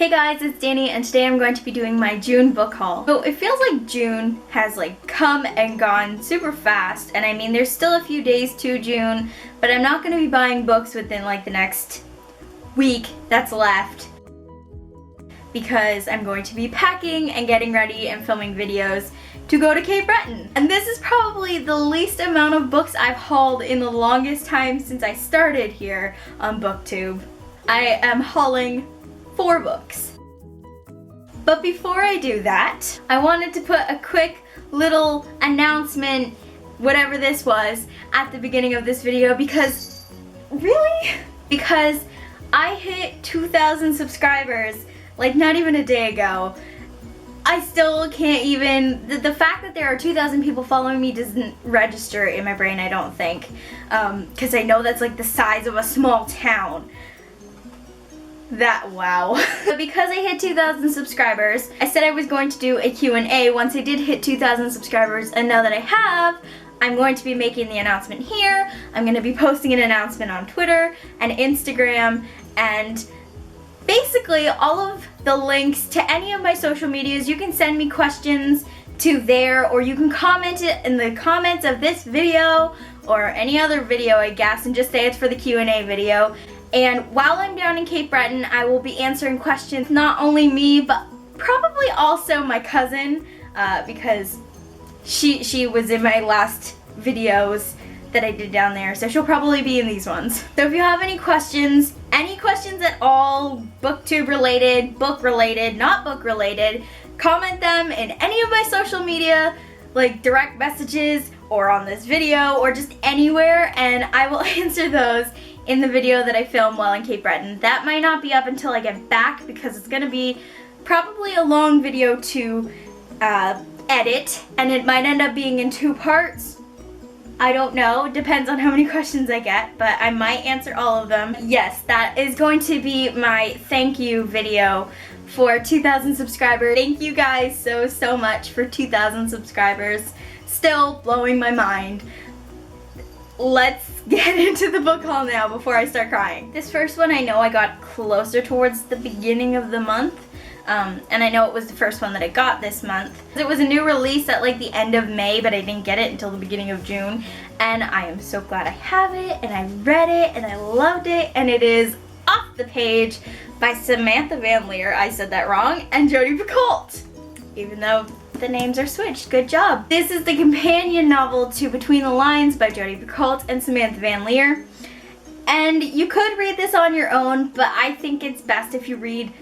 Hey guys, it's Danny and today I'm going to be doing my June book haul. So it feels like June has come and gone super fast, and I mean there's still a few days to June, but I'm not going to be buying books within the next week that's left because I'm going to be packing and getting ready and filming videos to go to Cape Breton. And this is probably the least amount of books I've hauled in the longest time since I started here on BookTube. I am hauling 4 books. But before I do that, I wanted to put a quick little announcement, whatever this was, at the beginning of this video because, really? Because I hit 2,000 subscribers not even a day ago. I still can't even, the fact that there are 2,000 people following me doesn't register in my brain, I don't think. Because I know that's the size of a small town. Wow. But because I hit 2,000 subscribers, I said I was going to do a Q&A once I did hit 2,000 subscribers, and now that I have, I'm going to be making the announcement here. I'm going to be posting an announcement on Twitter and Instagram, and basically all of the links to any of my social medias. You can send me questions to there, or you can comment it in the comments of this video or any other video, I guess, and just say it's for the Q&A video. And while I'm down in Cape Breton, I will be answering questions, not only me, but probably also my cousin, because she was in my last videos that I did down there, so she'll probably be in these ones. So if you have any questions at all, BookTube related, book related, not book related, comment them in any of my social media, direct messages, or on this video, or just anywhere, and I will answer those in the video that I film while in Cape Breton. That might not be up until I get back because it's gonna be probably a long video to edit, and it might end up being in 2 parts. I don't know, depends on how many questions I get, but I might answer all of them. Yes, that is going to be my thank you video for 2,000 subscribers. Thank you guys so much for 2,000 subscribers. Still blowing my mind. Let's get into the book haul now before I start crying. This first one I know I got closer towards the beginning of the month, and I know it was the first one that I got this month. It was a new release at the end of May, but I didn't get it until the beginning of June, and I am so glad I have it, and I read it, and I loved it, and it is Off the Page by Samantha Van Leer, I said that wrong, and Jodi Picoult, even though the names are switched. Good job. This is the companion novel to Between the Lines by Jodi Picoult and Samantha Van Leer. And you could read this on your own, but I think it's best if you read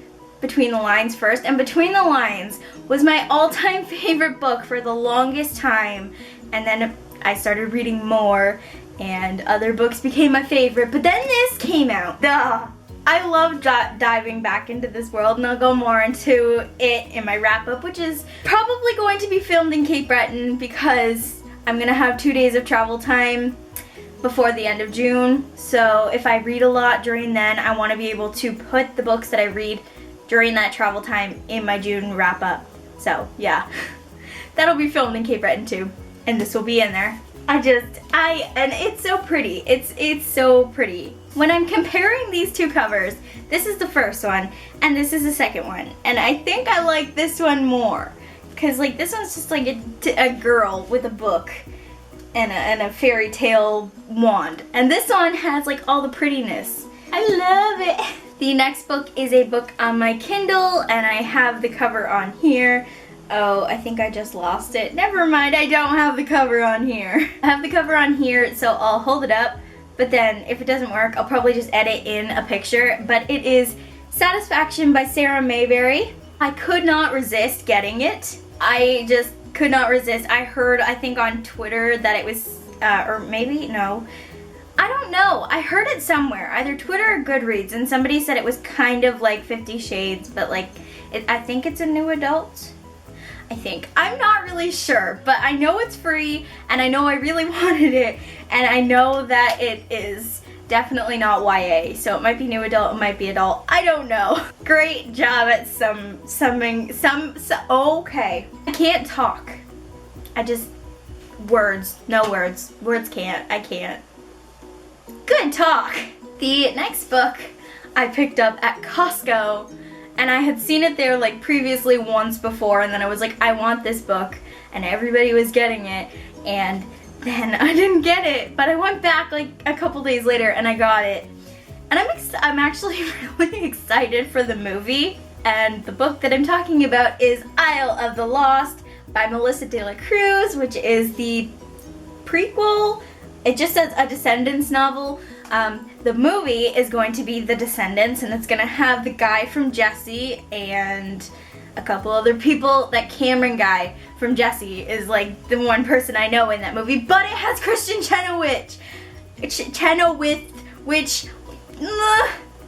Between the Lines first. And Between the Lines was my all-time favorite book for the longest time. And then I started reading more, and other books became my favorite. But then this came out. Duh! I love diving back into this world, and I'll go more into it in my wrap-up, which is probably going to be filmed in Cape Breton because I'm going to have 2 days of travel time before the end of June. So if I read a lot during then, I want to be able to put the books that I read during that travel time in my June wrap-up. So yeah, that'll be filmed in Cape Breton too, and this will be in there. And it's so pretty. It's so pretty. When I'm comparing these 2 covers, this is the first one, and this is the second one. And I think I like this one more, because this one's just a girl with a book and a fairy tale wand. And this one has all the prettiness. I love it. The next book is a book on my Kindle, and I have the cover on here. Oh, I think I just lost it. Never mind, I don't have the cover on here. I have the cover on here, so I'll hold it up, but then if it doesn't work, I'll probably just edit in a picture. But it is Satisfaction by Sarah Mayberry. I could not resist getting it. I just could not resist. I heard, I think on Twitter that it was, or maybe, no. I don't know. I heard it somewhere, either Twitter or Goodreads, and somebody said it was kind of like 50 Shades, but I think it's a new adult. I think. I'm not really sure, but I know it's free, and I know I really wanted it, and I know that it is definitely not YA, so it might be new adult, it might be adult, I don't know. Great job at okay. I can't talk. Words can't, I can't. Good talk. The next book I picked up at Costco, and I had seen it there like previously once before, and then I was like, I want this book, and everybody was getting it, and then I didn't get it, but I went back like a couple days later and I got it. And I'm actually really excited for the movie. And the book that I'm talking about is Isle of the Lost by Melissa De La Cruz, which is the prequel. It just says a Descendants novel. The movie is going to be The Descendants, and it's going to have the guy from Jessie and a couple other people. That Cameron guy from Jessie is like the one person I know in that movie, but it has Kristen Chenoweth, which,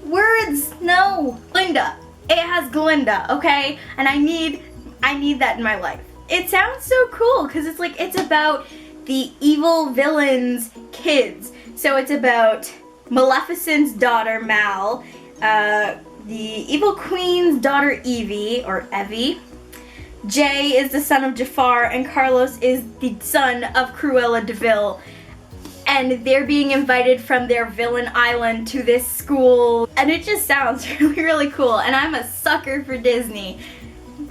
words, no, Glinda. It has Glinda, okay? And I need that in my life. It sounds so cool because it's like, it's about the evil villain's kids. So it's about Maleficent's daughter, Mal, the evil queen's daughter, Evie, or Evie. Jay is the son of Jafar, and Carlos is the son of Cruella de Vil. And they're being invited from their villain island to this school. And it just sounds really, really cool. And I'm a sucker for Disney.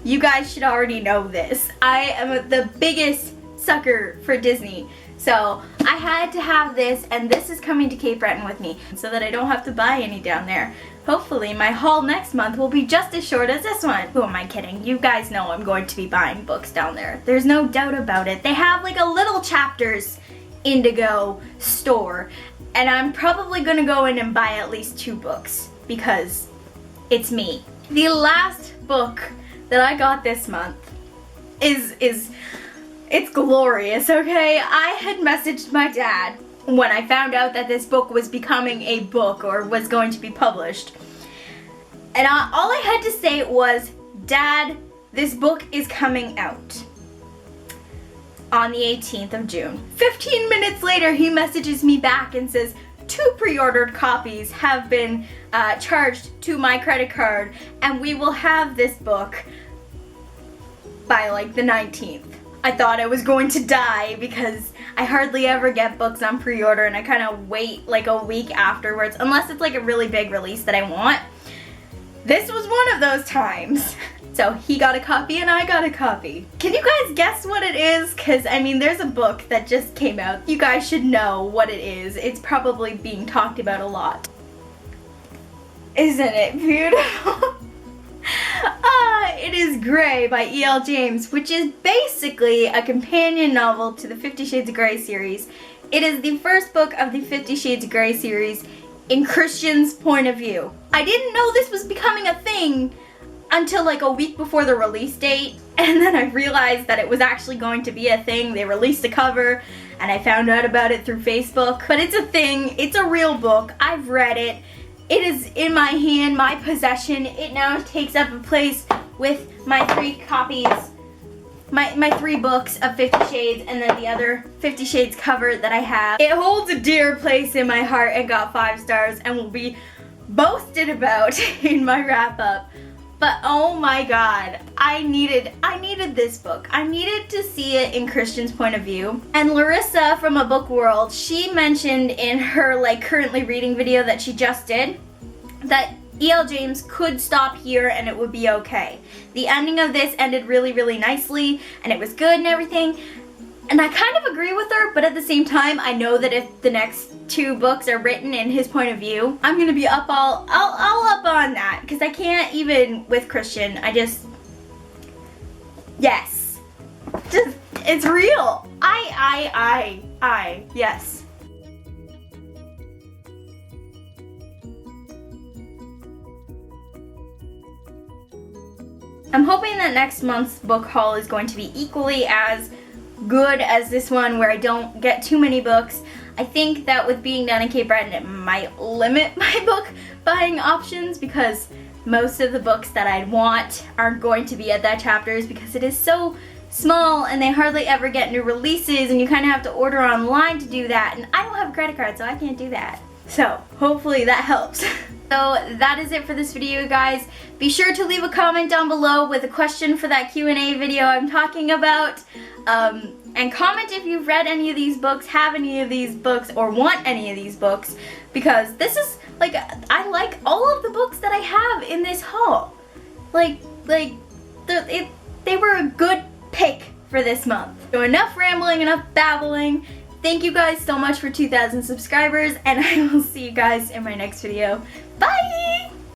You guys should already know this. I am the biggest sucker for Disney. So I had to have this, and this is coming to Cape Breton with me so that I don't have to buy any down there. Hopefully my haul next month will be just as short as this one. Who am I kidding? You guys know I'm going to be buying books down there. There's no doubt about it. They have like a Little Chapters Indigo store, and I'm probably gonna go in and buy at least 2 books because it's me. The last book that I got this month it's glorious, okay? I had messaged my dad when I found out that this book was becoming a book or was going to be published. And all I had to say was, Dad, this book is coming out on the 18th of June. 15 minutes later, he messages me back and says, 2 pre-ordered copies have been charged to my credit card, and we will have this book by like the 19th. I thought I was going to die because I hardly ever get books on pre-order, and I kind of wait like a week afterwards, unless it's like a really big release that I want. This was one of those times. So he got a copy and I got a copy. Can you guys guess what it is? Because I mean, there's a book that just came out. You guys should know what it is. It's probably being talked about a lot. Isn't it beautiful? It is Grey by E.L. James, which is basically a companion novel to the 50 Shades of Grey series. It is the first book of the 50 Shades of Grey series in Christian's point of view. I didn't know this was becoming a thing until like a week before the release date, and then I realized that it was actually going to be a thing. They released a cover and I found out about it through Facebook. But it's a thing, it's a real book, I've read it. It is in my hand, my possession. It now takes up a place with my 3 copies, my 3 books of 50 Shades, and then the other 50 Shades cover that I have. It holds a dear place in my heart and got 5 stars and will be boasted about in my wrap up. But oh my god, I needed this book. I needed to see it in Christian's point of view. And Larissa from A Book World, she mentioned in her like currently reading video that she just did that E.L. James could stop here and it would be okay. The ending of this ended really, really nicely and it was good and everything. And I kind of agree with her, but at the same time, I know that if the next 2 books are written in his point of view, I'm gonna be up all up on that, because I can't even with Christian. Yes. Just, it's real. Yes. I'm hoping that next month's book haul is going to be equally as good as this one, where I don't get too many books. I think that with being down in Cape Breton, it might limit my book buying options, because most of the books that I'd want aren't going to be at that Chapters, because it is so small and they hardly ever get new releases and you kind of have to order online to do that, and I don't have a credit card, so I can't do that. So hopefully that helps. So that is it for this video, guys. Be sure to leave a comment down below with a question for that Q&A video I'm talking about. And comment if you've read any of these books, have any of these books, or want any of these books, because this is like, I like all of the books that I have in this haul. they were a good pick for this month. So enough rambling, enough babbling. Thank you guys so much for 2,000 subscribers, and I will see you guys in my next video. Bye!